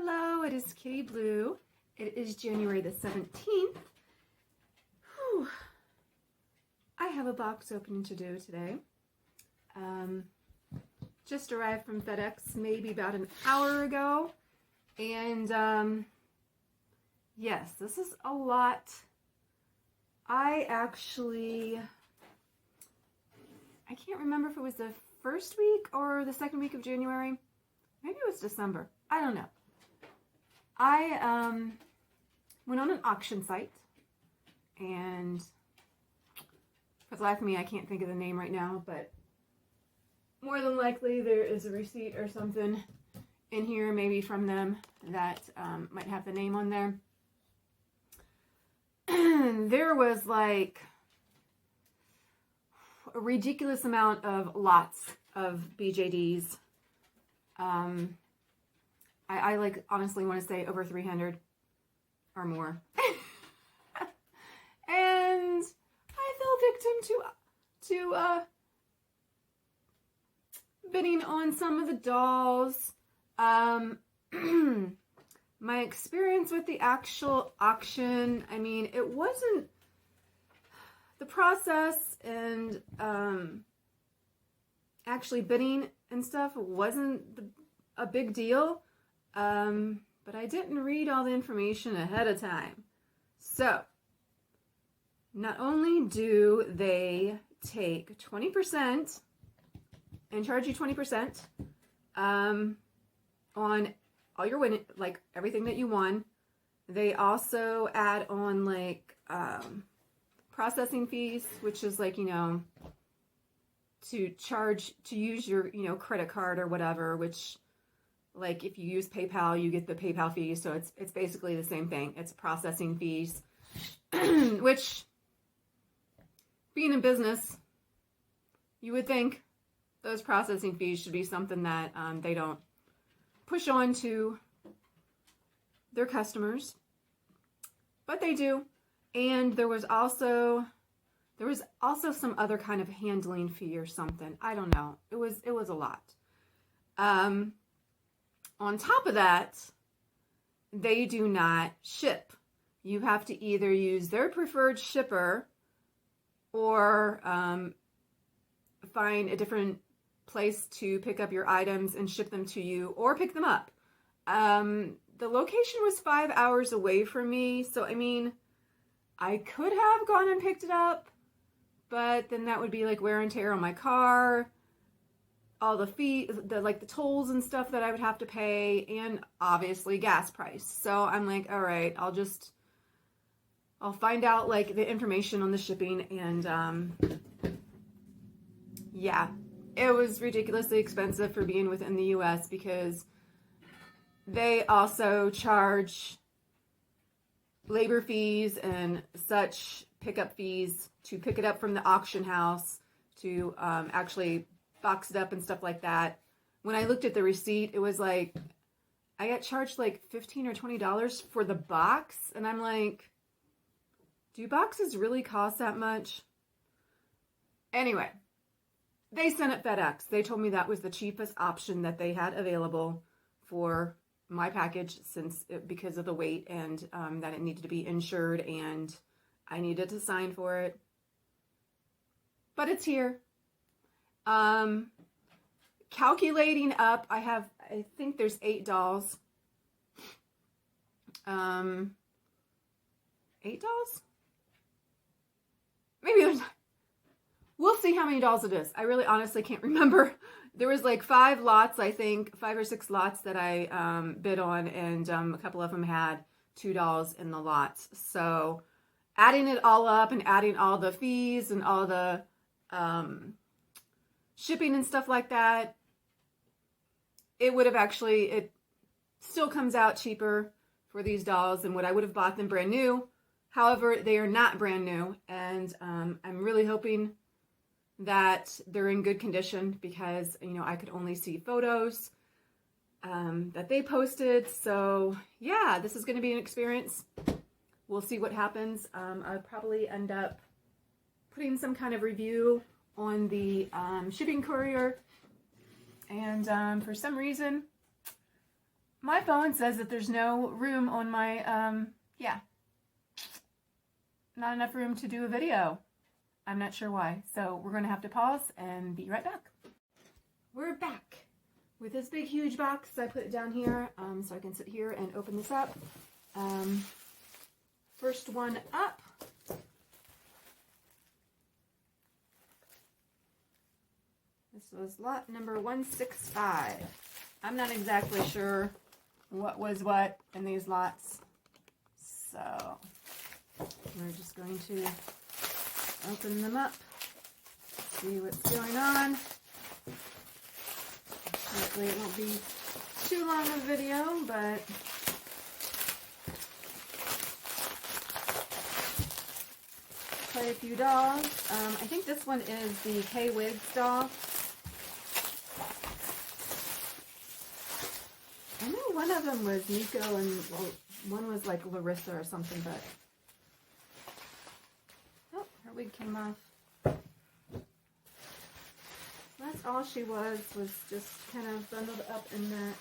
Hello, it is Kitty Blue. It is January the 17th. Whew. I have a box opening to do today. Just arrived from FedEx maybe about an hour ago. And yes, this is a lot. I can't remember if it was the first week or the second week of January. Maybe it was December. I don't know. I went on an auction site, and for the life of me, I can't think of the name right now, but more than likely there is a receipt or something in here, maybe from them, that might have the name on there. There was like a ridiculous amount of lots of BJDs. I like honestly want to say over 300 or more. And I fell victim to bidding on some of the dolls. My experience with the actual auction, I mean, it wasn't the process, and actually bidding and stuff wasn't a big deal. But I didn't read all the information ahead of time. So, not only do they take 20% and charge you 20% on all your winning, like everything that you won, they also add on like processing fees, which is like, to use your, credit card or whatever, which, like, if you use PayPal, you get the PayPal fees. So it's basically the same thing. It's processing fees, which, being in business, you would think those processing fees should be something that they don't push on to their customers, but they do. And there was also some other kind of handling fee or something. I don't know. It was a lot. On top of that, they do not ship. You have to either use their preferred shipper or find a different place to pick up your items and ship them to you, or pick them up. The location was 5 hours away from me, so I mean, I could have gone and picked it up, but then that would be like wear and tear on my car, all the fees, the tolls and stuff that I would have to pay, and obviously gas price. So I'm like, all right, I'll find out like the information on the shipping. And yeah, it was ridiculously expensive for being within the US, because they also charge labor fees and such pickup fees to pick it up from the auction house, to actually box it up and stuff like that. When I looked at the receipt, it was like I got charged like $15 or $20 for the box, and I'm like, do boxes really cost that much? Anyway, they sent it FedEx. They told me that was the cheapest option that they had available for my package, because of the weight, and that it needed to be insured, and I needed to sign for it. But it's here. Calculating up, I think there's 8 dolls. 8 dolls? Maybe there's, we'll see how many dolls it is. I really honestly can't remember. There was like 5 lots, I think, 5 or 6 lots that I bid on, and a couple of them had 2 dolls in the lots. So adding it all up and adding all the fees and all the shipping and stuff like that, it still comes out cheaper for these dolls than what I would have bought them brand new. However, they are not brand new, and I'm really hoping that they're in good condition, because I could only see photos that they posted. So yeah, this is going to be an experience. We'll see what happens. I'll probably end up putting some kind of review on the shipping courier, and for some reason My phone says that there's no room on my, yeah, not enough room to do a video. I'm not sure why. So we're going to have to pause and be right back. We're back with this big, huge box. I put it down here so I can sit here and open this up. First one up. This was lot number 165. I'm not exactly sure what was what in these lots. So we're just going to open them up, see what's going on. Hopefully it won't be too long of a video, but quite a few dolls. I think this one is the K-Wigs doll. I know one of them was Nico and well, one was like Larissa or something, but oh, her wig came off. That's all she was just kind of bundled up in that.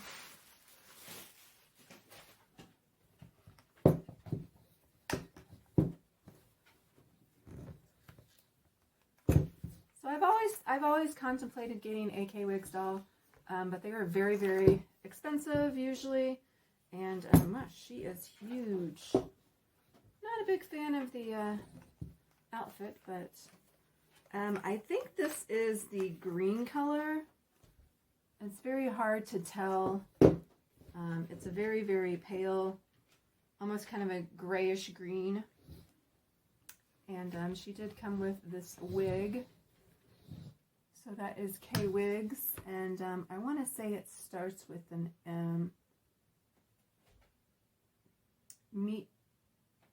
So I've always contemplated getting a K-Wigs doll, but they are very, very expensive usually, and gosh, she is huge. Not a big fan of the outfit, but I think this is the green color. It's very hard to tell. It's a very, very pale, almost kind of a grayish green. And she did come with this wig. So that is K-Wigs. And I want to say it starts with an M.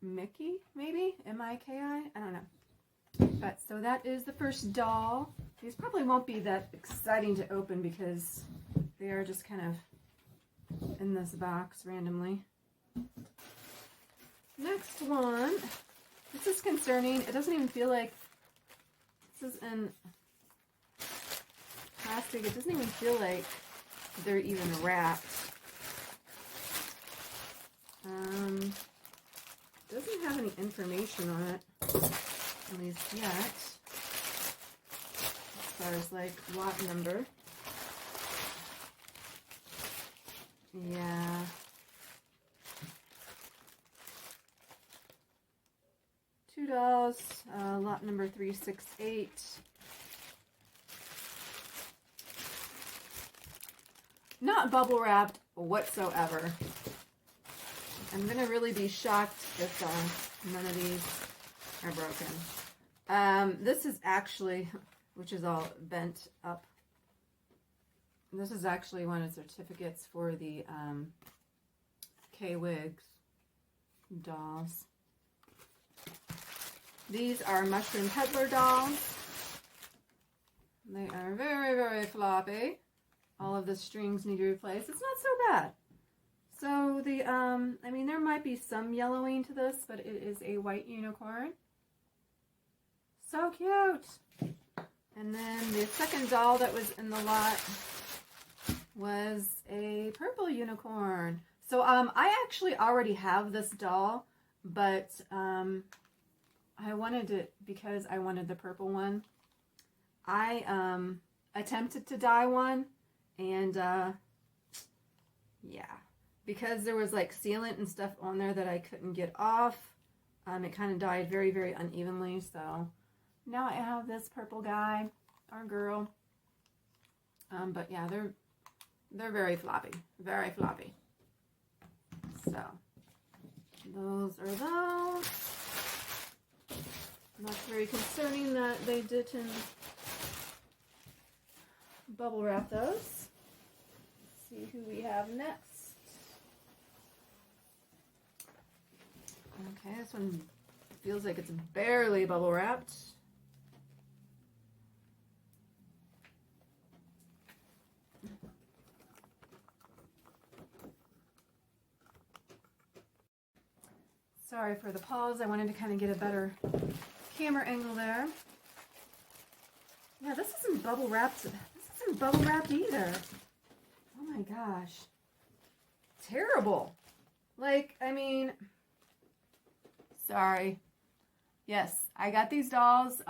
Mickey, maybe? M-I-K-I? I don't know. But so that is the first doll. These probably won't be that exciting to open because they are just kind of in this box randomly. Next one. This is concerning. It doesn't even feel like this is in plastic. It doesn't even feel like they're even wrapped. Doesn't have any information on it. At least yet, as far as like lot number. Yeah. Two dolls, lot number 368. Not bubble wrapped whatsoever. I'm gonna really be shocked if none of these are broken. This is actually, which is all bent up. This is actually one of the certificates for the K-Wigs dolls. These are Mushroom Peddler dolls. They are very, very floppy. All of the strings need to be replaced. It's not so bad. So the, I mean, there might be some yellowing to this, but it is a white unicorn. So cute. And then the second doll that was in the lot was a purple unicorn. So I actually already have this doll, but I wanted it because I wanted the purple one. I attempted to dye one, and yeah, because there was like sealant and stuff on there that I couldn't get off, it kind of dyed very, very unevenly. So now I have this purple guy or girl. But yeah, they're very floppy, very floppy. So those are those. Not very concerning that they didn't bubble wrap those. Let's see who we have next. Okay, this one feels like it's barely bubble wrapped. Sorry for the pause. I wanted to kind of get a better camera angle there. Yeah, this isn't bubble wrapped. This isn't bubble wrapped either. Oh my gosh. terrible. Like, I mean, sorry. Yes, I got these dolls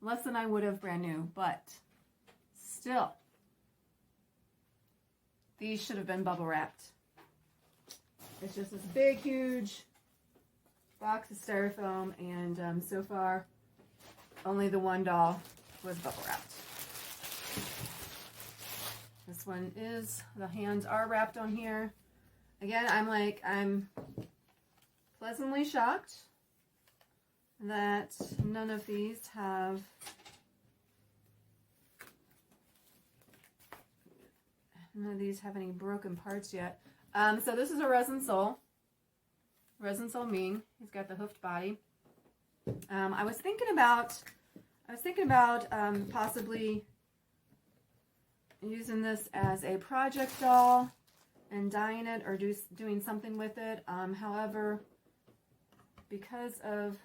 less than I would have brand new, but still, these should have been bubble wrapped. It's just this big, huge box of styrofoam, and so far, only the one doll was bubble wrapped. This one is, the hands are wrapped on here. Again, I'm pleasantly shocked that none of these have any broken parts yet. So this is a Resin Soul Ming. He's got the hoofed body. I was thinking about possibly using this as a project doll and dyeing it or doing something with it. However, because of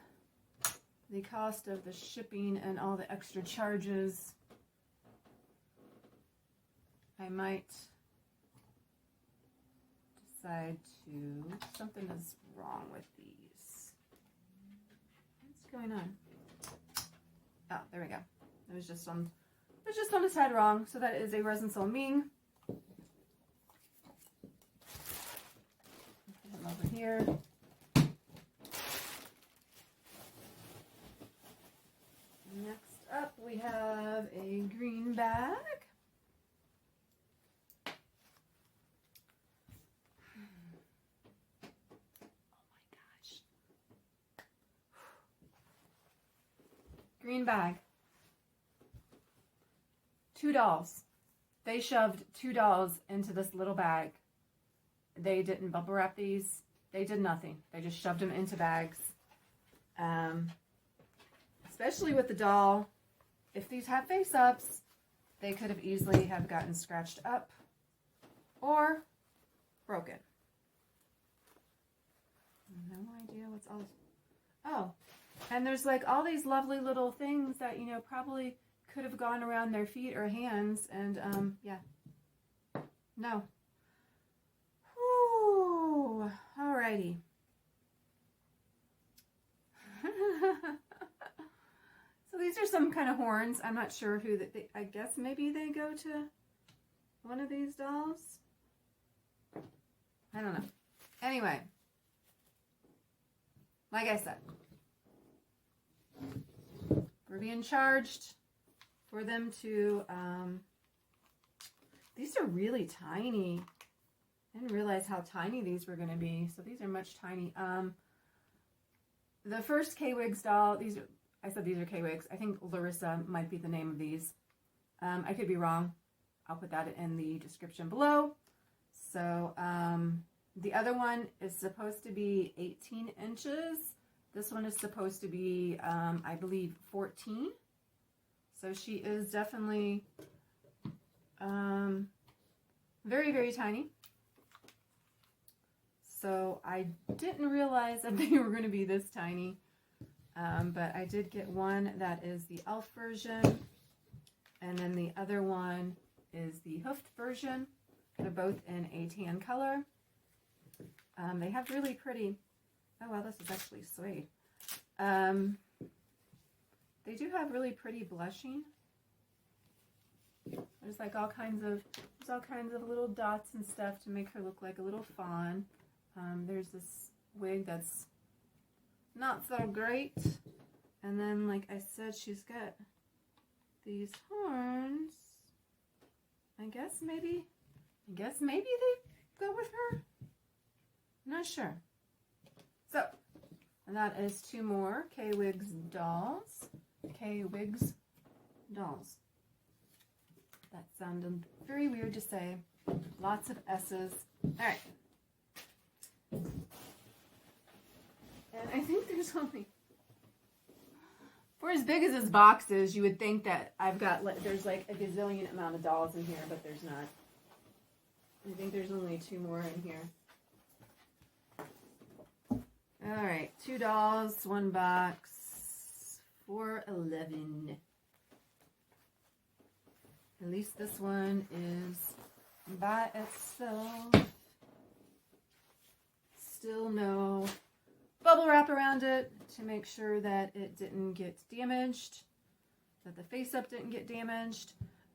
the cost of the shipping and all the extra charges, I might decide to, something is wrong with these. What's going on? Oh, there we go. It was just on the side wrong. So that is a Resin Soul Ming. Put them over here. Next up, we have a green bag. Green bag. 2 dolls. They shoved 2 dolls into this little bag. They didn't bubble wrap these. They did nothing. They just shoved them into bags. Especially with the doll, if these had face-ups, they could have easily have gotten scratched up or broken. No idea what's all. Oh. And there's like all these lovely little things that, you know, probably could have gone around their feet or hands. And, yeah. No. Whew. Alrighty. So these are some kind of horns. I'm not sure who that I guess maybe they go to one of these dolls. I don't know. Anyway. Like I said. We're being charged for them to, these are really tiny. I didn't realize how tiny these were going to be. So these are much tiny. The first K-Wigs doll, I said these are K-Wigs. I think Larissa might be the name of these. I could be wrong. I'll put that in the description below. So, the other one is supposed to be 18 inches. This one is supposed to be, I believe, 14. So she is definitely very, very tiny. So I didn't realize that they were going to be this tiny. But I did get one that is the elf version. And then the other one is the hoofed version. They're both in a tan color. They have really pretty... Oh, wow, this is actually suede. They do have really pretty blushing. There's like all kinds of little dots and stuff to make her look like a little fawn. There's this wig that's not so great. And then, like I said, she's got these horns. I guess maybe they go with her. I'm not sure. So, and that is 2 more K-Wigs dolls. K-Wigs dolls. That sounded very weird to say. Lots of S's. Alright. And I think there's only... For as big as this box is, you would think that there's like a gazillion amount of dolls in here, but there's not. I think there's only 2 more in here. Alright, 2 dolls, 1 box, $4.11. At least this one is by itself. still no bubble wrap around it to make sure that it didn't get damaged, that the face up didn't get damaged.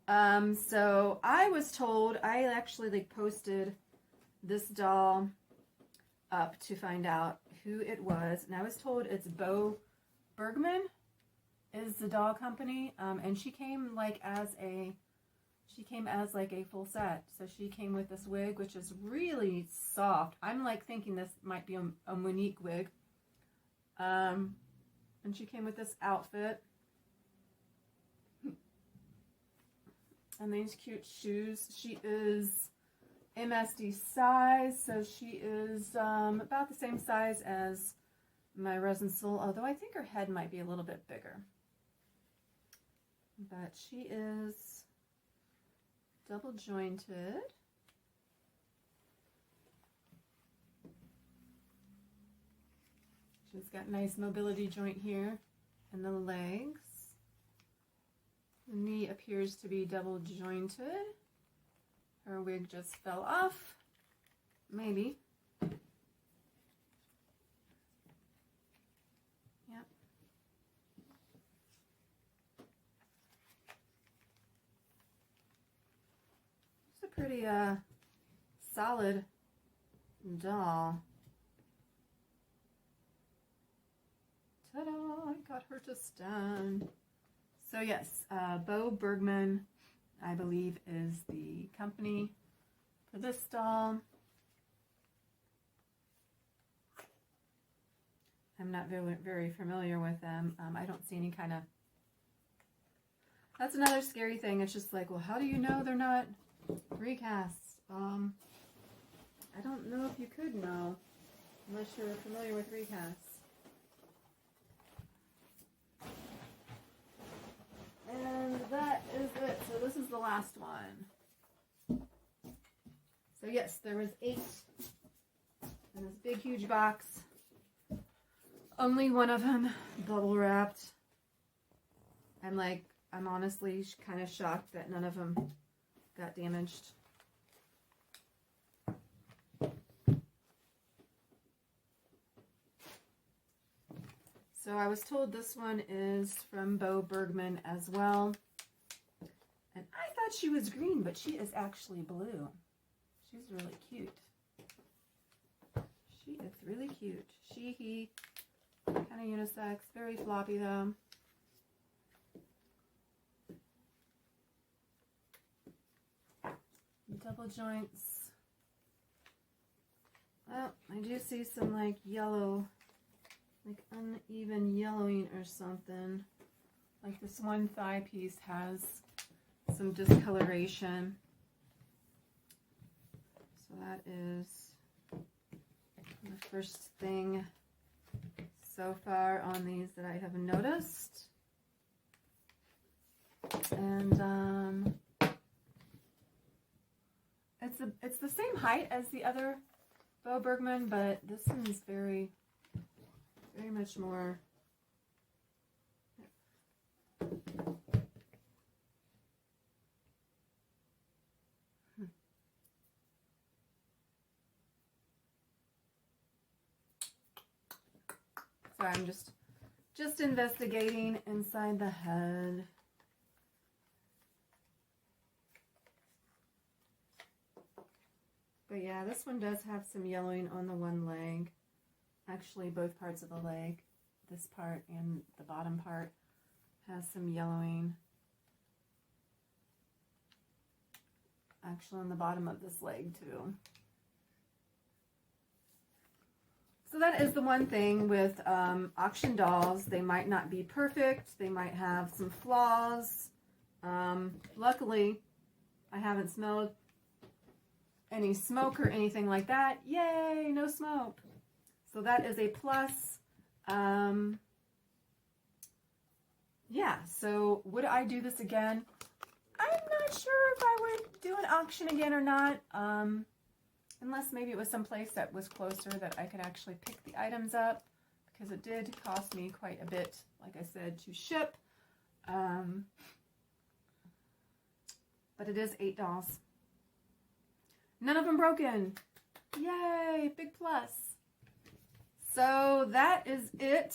So I was told, I actually like posted this doll up to find out who it was, and I was told it's Bo Bergman is the doll company, and she came as like a full set. So she came with this wig, which is really soft. I'm like thinking this might be a Monique wig. And she came with this outfit. And these cute shoes. She is MSD size, so she is about the same size as my resin soul, although I think her head might be a little bit bigger. But she is double jointed. She's got nice mobility joint here in the legs. The knee appears to be double jointed. Her wig just fell off. Maybe. Yep. It's a pretty solid doll. Ta-da! I got her to stand. So yes, Bo Bergman, I believe, is the company for this doll. I'm not very familiar with them. I don't see any kind of... That's another scary thing. It's just like, well, how do you know they're not recasts? I don't know if you could know unless you're familiar with recasts. And that is it. So this is the last one. So yes, there was 8 in this big, huge box. Only one of them bubble wrapped. I'm honestly kind of shocked that none of them got damaged. So I was told this one is from Bo Bergman as well. And I thought she was green, but she is actually blue. She's really cute. She is really cute. She, he, kind of unisex. Very floppy though. Double joints. Well, I do see some like yellow, like uneven yellowing or something. Like this one thigh piece has some discoloration. So that is the first thing so far on these that I have noticed. And it's the same height as the other Bo Bergman, but this one is very much more. Sorry, I'm just investigating inside the head. But yeah, this one does have some yellowing on the one leg. Actually, both parts of the leg. This part and the bottom part has some yellowing. Actually, on the bottom of this leg too. So that is the one thing with auction dolls. They might not be perfect. They might have some flaws. Luckily, I haven't smelled any smoke or anything like that. Yay, no smoke. So that is a plus. Yeah, so would I do this again? I'm not sure if I would do an auction again or not. Unless maybe it was someplace that was closer that I could actually pick the items up, because it did cost me quite a bit, like I said, to ship. But it is $8. None of them broken. Yay, big plus. So that is it.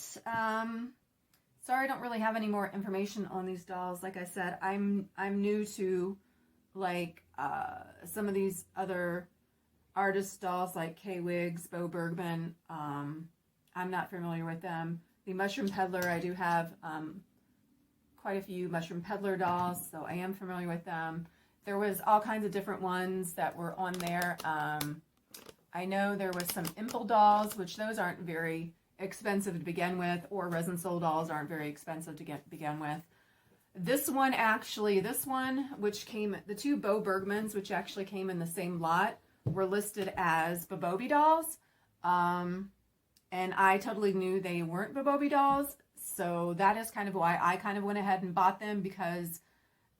Sorry, I don't really have any more information on these dolls. Like I said, I'm new to like some of these other artist dolls like Kay Wiggs, Bo Bergman. I'm not familiar with them. The Mushroom Peddler, I do have quite a few Mushroom Peddler dolls, so I am familiar with them. There was all kinds of different ones that were on there. I know there was some Impel dolls, which those aren't very expensive to begin with, or Resin Soul dolls aren't very expensive to begin with. This one, which came, the two Bo Bergmans, which actually came in the same lot, were listed as Bobobi dolls. And I totally knew they weren't Bobobi dolls, so that is kind of why I kind of went ahead and bought them, because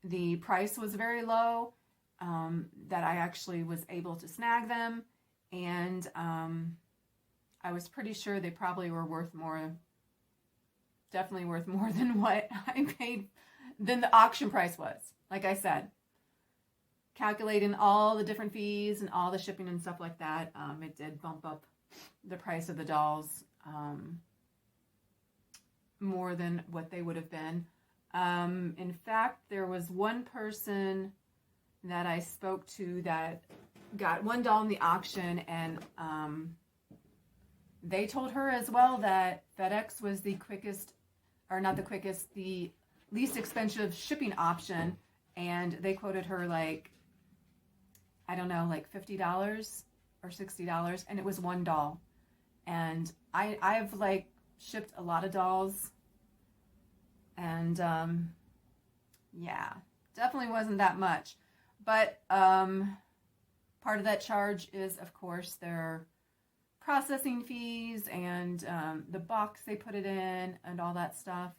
the price was very low, that I actually was able to snag them, and I was pretty sure they probably were worth more, definitely worth more than what I paid, than the auction price was. Like I said, calculating all the different fees and all the shipping and stuff like that, it did bump up the price of the dolls more than what they would have been. In fact, there was one person that I spoke to that got one doll in the auction, and they told her as well that FedEx was the quickest, or not the quickest, the least expensive shipping option, and they quoted her like, I don't know, like $50 or $60, and it was one doll. And I've like shipped a lot of dolls, and yeah, definitely wasn't that much. But part of that charge is, of course, their processing fees and the box they put it in and all that stuff.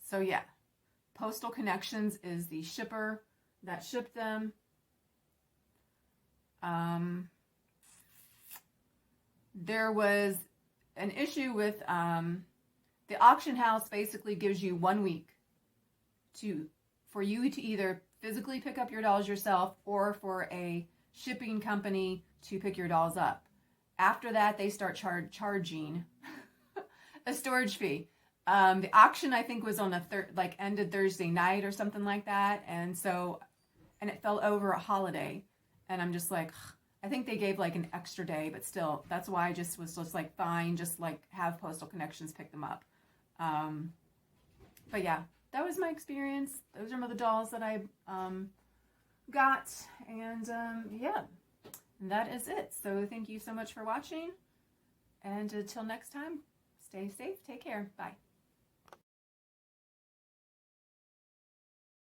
So yeah, Postal Connections is the shipper that shipped them. There was an issue with the auction house basically gives you 1 week for you to either physically pick up your dolls yourself or for a shipping company to pick your dolls up. After that, they start charging a storage fee. The auction, I think, was on ended Thursday night or something like that, and it fell over a holiday, and I'm just like, I think they gave like an extra day, but still, that's why I just was just like, fine, just like have Postal Connections pick them up. But yeah, that was my experience. Those are the dolls that I got, and yeah, that is it. So thank you so much for watching, and until next time, stay safe, take care, bye.